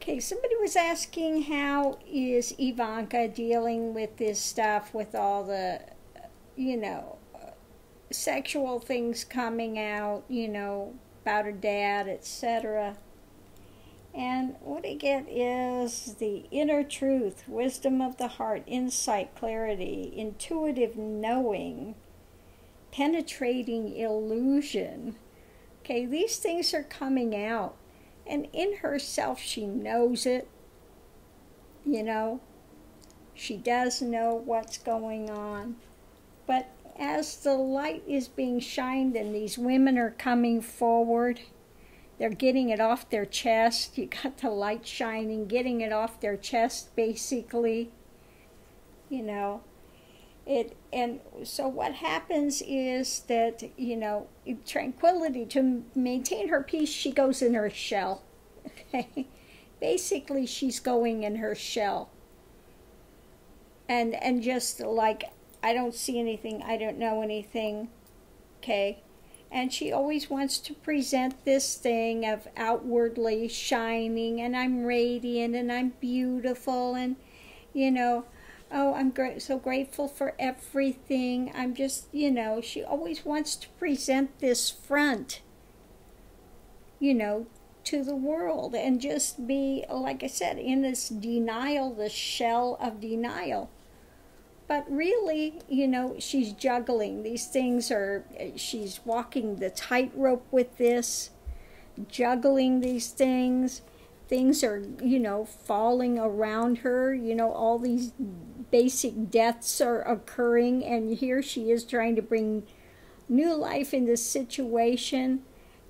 Okay, somebody was asking how is Ivanka dealing with this stuff, with all the, sexual things coming out, about her dad, etc. And what I get is the inner truth, wisdom of the heart, insight, clarity, intuitive knowing, penetrating illusion. Okay, these things are coming out. And in herself, she knows it. She does know what's going on. But as the light is being shined and these women are coming forward, they're getting it off their chest. You got the light shining, getting it off their chest, basically. And so what happens is that, tranquility, to maintain her peace, she goes in her shell. Okay? Basically, she's going in her shell. And just like, I don't see anything, I don't know anything. Okay? And she always wants to present this thing of outwardly shining, and I'm radiant, and I'm beautiful, and, oh, I'm so grateful for everything. I'm just, she always wants to present this front, to the world, and just be, like I said, in this denial, the shell of denial. But really, she's juggling. These things she's walking the tightrope with this, juggling these things. Things are, falling around her. All these basic deaths are occurring, and here she is trying to bring new life in this situation,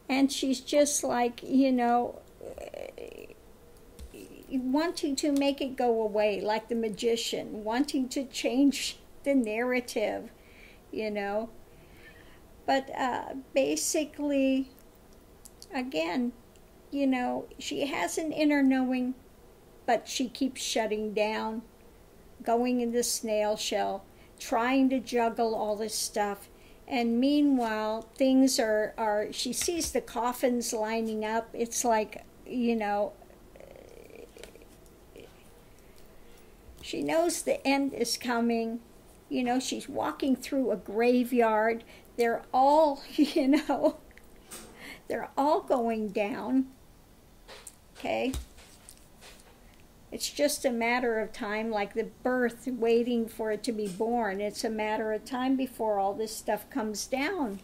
and she's just like, wanting to make it go away, like the magician, wanting to change the narrative, But basically, again, she has an inner knowing, but she keeps shutting down, going in the snail shell, trying to juggle all this stuff. And meanwhile, things are she sees the coffins lining up. It's like, she knows the end is coming. She's walking through a graveyard. They're all, they're all going down. Okay? It's just a matter of time, like the birth, waiting for it to be born. It's a matter of time before all this stuff comes down.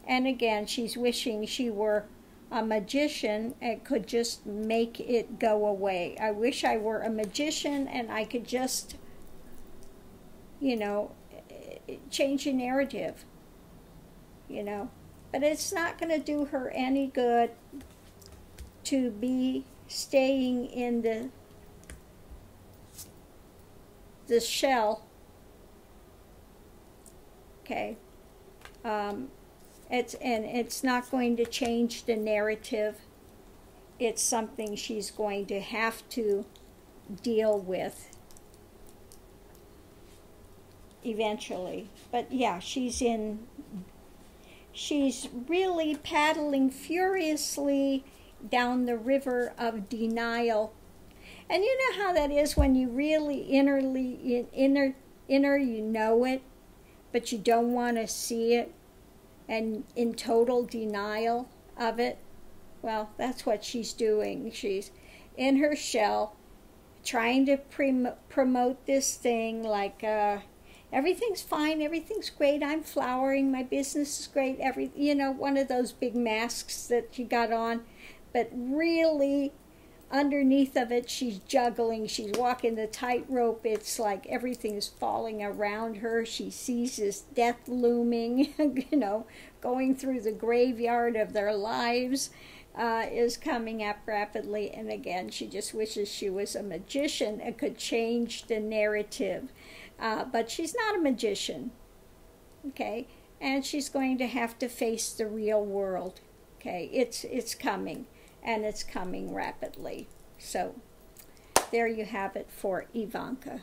And again, she's wishing she were a magician and could just make it go away. I wish I were a magician and I could just, change the narrative, But it's not going to do her any good to be staying in the shell. Okay. It's not going to change the narrative. It's something she's going to have to deal with eventually. But yeah, she's really paddling furiously down the river of denial. And you know how that is when you really inner you know it, but you don't want to see it, and in total denial of it. Well, that's what she's doing. She's in her shell, trying to promote this thing like, everything's fine, everything's great, I'm flowering, my business is great, one of those big masks that you got on. But really, underneath of it, she's juggling, she's walking the tightrope. It's like everything is falling around her. She sees this death looming, going through the graveyard of their lives, is coming up rapidly. And again, she just wishes she was a magician and could change the narrative. But she's not a magician, okay? And she's going to have to face the real world, okay? It's coming, and it's coming rapidly. So there you have it for Ivanka.